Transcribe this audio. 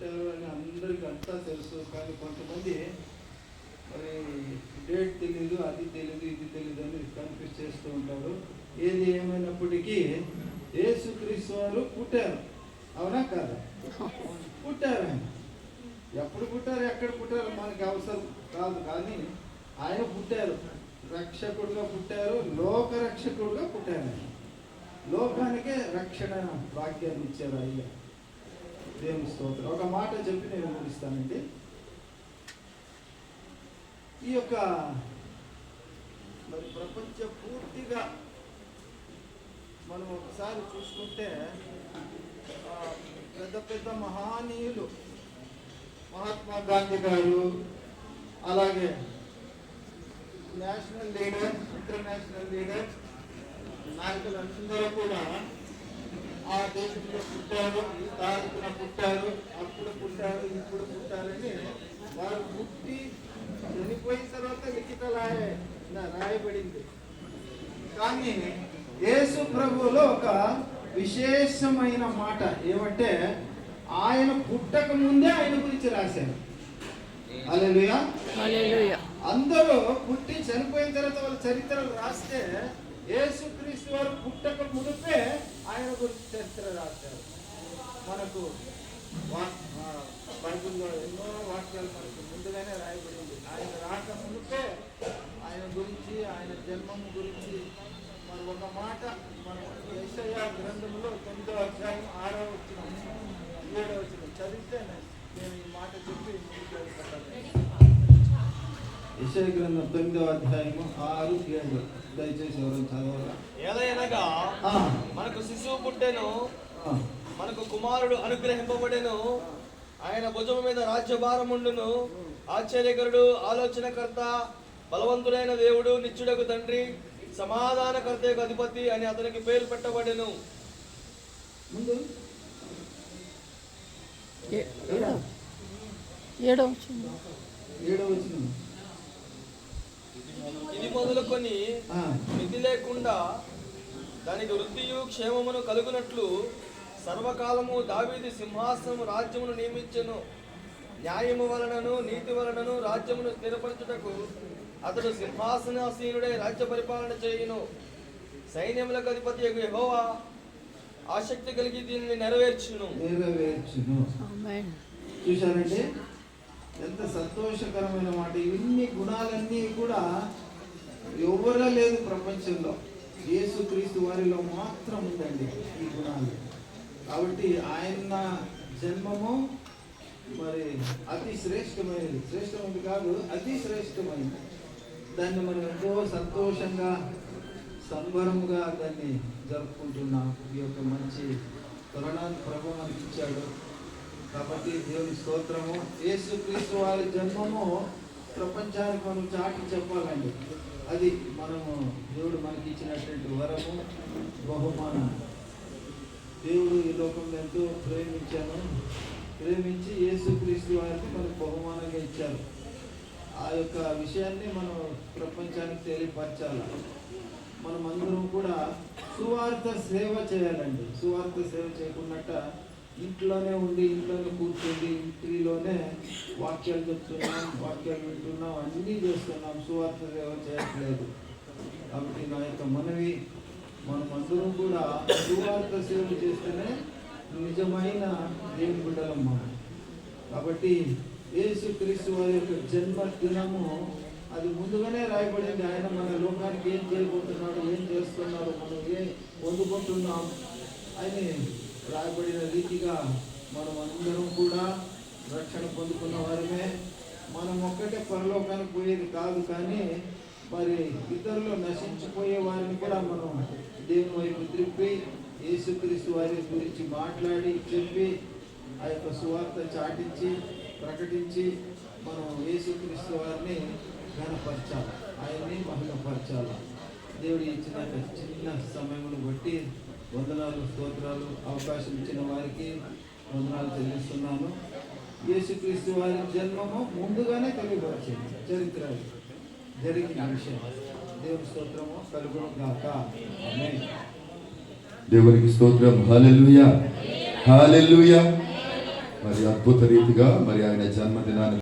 పుట్టారు అని అందరికీ అంతా తెలుసు. కానీ కొంతమంది మరి డేట్ తెలీదు, అది తెలీదు, ఇది తెలీదు అని కన్ఫ్యూజ్ చేస్తూ ఉంటారు. ఏది ఏమైనప్పటికీ యేసుక్రీస్తు వారు పుట్టారు. అవునా కాదా? పుట్టారు. ఆయన ఎప్పుడు పుట్టారు, ఎక్కడ పుట్టారు మనకి అవసరం కాదు. కానీ ఆయన పుట్టారు, రక్షకుడుగా పుట్టారు, లోక రక్షకుడుగా పుట్టారు. లోకానికే రక్షణ భాగ్యాన్ని ఇచ్చారు అయ్యా. దేవుని స్తోత్రం. ఒక మాట చెప్పి నేను ముగిస్తానండి. ఈ యొక్క మరి ప్రపంచ పూర్తిగా మనం ఒకసారి చూసుకుంటే పెద్ద పెద్ద మహానీయులు, మహాత్మా గాంధీ గారు, అలాగే నేషనల్ లీడర్, ఇంటర్నేషనల్ లీడర్ నాయకులు అందరూ కూడా ఆ దేశంలో పుట్టారు, ఈ తారీఖున పుట్టారు, అప్పుడు పుట్టారు, ఇప్పుడు పుట్టారని వారు పుట్టి చనిపోయిన తర్వాత లిఖిత రాయబడింది. కానీ యేసు ప్రభువులో ఒక విశేషమైన మాట ఏమంటే, ఆయన పుట్టక ముందే ఆయన గురించి రాశారు. హల్లెలూయా. అందరూ పుట్టి చనిపోయిన తర్వాత వాళ్ళ చరిత్రలు రాస్తే, యేసుక్రీస్తు వారు పుట్టక మునిపే ఆయన గురించి చరిత్ర రాశారు. మనకు బైబిల్లో ఎన్నో వాక్యాలు మనకు ముందుగానే రాయబడింది. ఆయన రాక మునిపే ఆయన గురించి, ఆయన జన్మము గురించి మరి ఒక మాట మనం యెషయా గ్రంథంలో 9వ అధ్యాయం 6వ వచనం 7వ వచనం చదివితే నేను ఈ మాట చెప్పి యెషయా గ్రంథం 9వ అధ్యాయము 6, 7 దయచేసి ఎవరైనా చదవాలా? ఏలయనగా మనకు శిశువు పుట్టెను, మనకు కుమారుడు అనుగ్రహింపబడెను, ఆయన భుజము మీద రాజ్యభారముండును. ఆశ్చర్యకరుడు, ఆలోచనకర్త, బలవంతుడైన దేవుడు, నిత్యుడకు తండ్రి, సమాధానకర్తకు అధిపతి అని అతనికి పేరు పెట్టబడెను. ఇది మొదలుకొని మితి లేకుండా దానికి వృద్ధియు క్షేమమును కలుగునట్లు సర్వకాలము దావీదు సింహాసనము రాజ్యమును నియమించెను. న్యాయము వలనను నీతి వలనను రాజ్యమును స్థిరపరచుటకు అతడు సింహాసనాసీనుడై రాజ్య పరిపాలన చేయును. సైన్యములకు అధిపతి యెహోవా ఆసక్తి కలిగి దీనిని నెరవేర్చును. చూశారండి ఎంత సంతోషకరమైన మాట. ఇన్ని గుణాలన్నీ కూడా ఎవరో లేదు ప్రపంచంలో, యేసుక్రీస్తు వారిలో మాత్రం ఉందండి ఈ గుణాలు. కాబట్టి ఆయన జన్మము మరి అతి శ్రేష్టమైనది. శ్రేష్టమైనది కాదు, అతి శ్రేష్టమైనది. దాన్ని మనం ఎంతో సంతోషంగా, సంబరముగా దాన్ని జరుపుకుంటున్నాం. ఈ యొక్క మంచి తరుణాన్ని ప్రభు మనకి ఇచ్చాడు. కాబట్టి దేవుని స్తోత్రము. యేసుక్రీస్తు వారి జన్మము ప్రపంచానికి మనం చాటి చెప్పాలండి. అది మనము దేవుడు మనకి ఇచ్చినటువంటి వరము, బహుమానం. దేవుడు ఈ లోకంలో ఎంతో ప్రేమించి యేసుక్రీస్తు వారికి మనకు బహుమానంగా ఇచ్చారు. ఆ యొక్క విషయాన్ని మనం ప్రపంచానికి తెలియపరచాలి. మనం అందరం కూడా సువార్త సేవ చేయాలండి. సువార్త సేవ చేయకున్నట్ట ఇంట్లోనే ఉండి, ఇంట్లోనే కూర్చుండి, ఇంటిలోనే వాక్యాలు చెప్తున్నాం, వాక్యాలు వింటున్నాం, అన్నీ చేస్తున్నాం, సువార్త సేవ చేయట్లేదు. కాబట్టి నా యొక్క మనవి, మనం అందరం కూడా సువార్త సేవ చేస్తేనే నిజమైన దేవుని బిడ్డలం మనం. కాబట్టి యేసుక్రీస్తు వారి యొక్క జన్మదినము అది ముందుగానే రాయబడింది. ఆయన మన లోకానికి ఏం చేయబోతున్నాడు, ఏం చేస్తున్నాడు, మనం ఏం పొందుకుంటున్నాం అని రాయబడిన రీతిగా మనం అందరం కూడా రక్షణ పొందుకున్న వారమే. మనం ఒక్కటే పరలోకానికి పోయేది కాదు, కానీ మరి ఇతరులు నశించిపోయే వారిని కూడా మనం దేవుని వైపు త్రిప్పి యేసుక్రీస్తు వారి గురించి మాట్లాడి చెప్పి ఆ యొక్క సువార్త చాటించి ప్రకటించి మనం యేసుక్రీస్తు వారిని ఘనపరచాలి, ఆయన్ని మహిమపరచాలి. దేవుడు ఇచ్చిన చిన్న సమయమును బట్టి వందనాలు, స్తోత్రాలు. అవకాశం ఇచ్చిన వారికి వందనాలు చెల్లిస్తున్నాను. యేసుక్రీస్తు వారి జన్మము ముందుగానే తెలియపరిచింది, చరిత్ర జరిగిన విషయం. దేవుని స్తోత్రము కలుగును గాక. ఆమేన్. దేవునికి స్తోత్రం. హల్లెలూయా, హల్లెలూయా. మరి అద్భుత రీతిగా మరి ఆయన జన్మదినాన్ని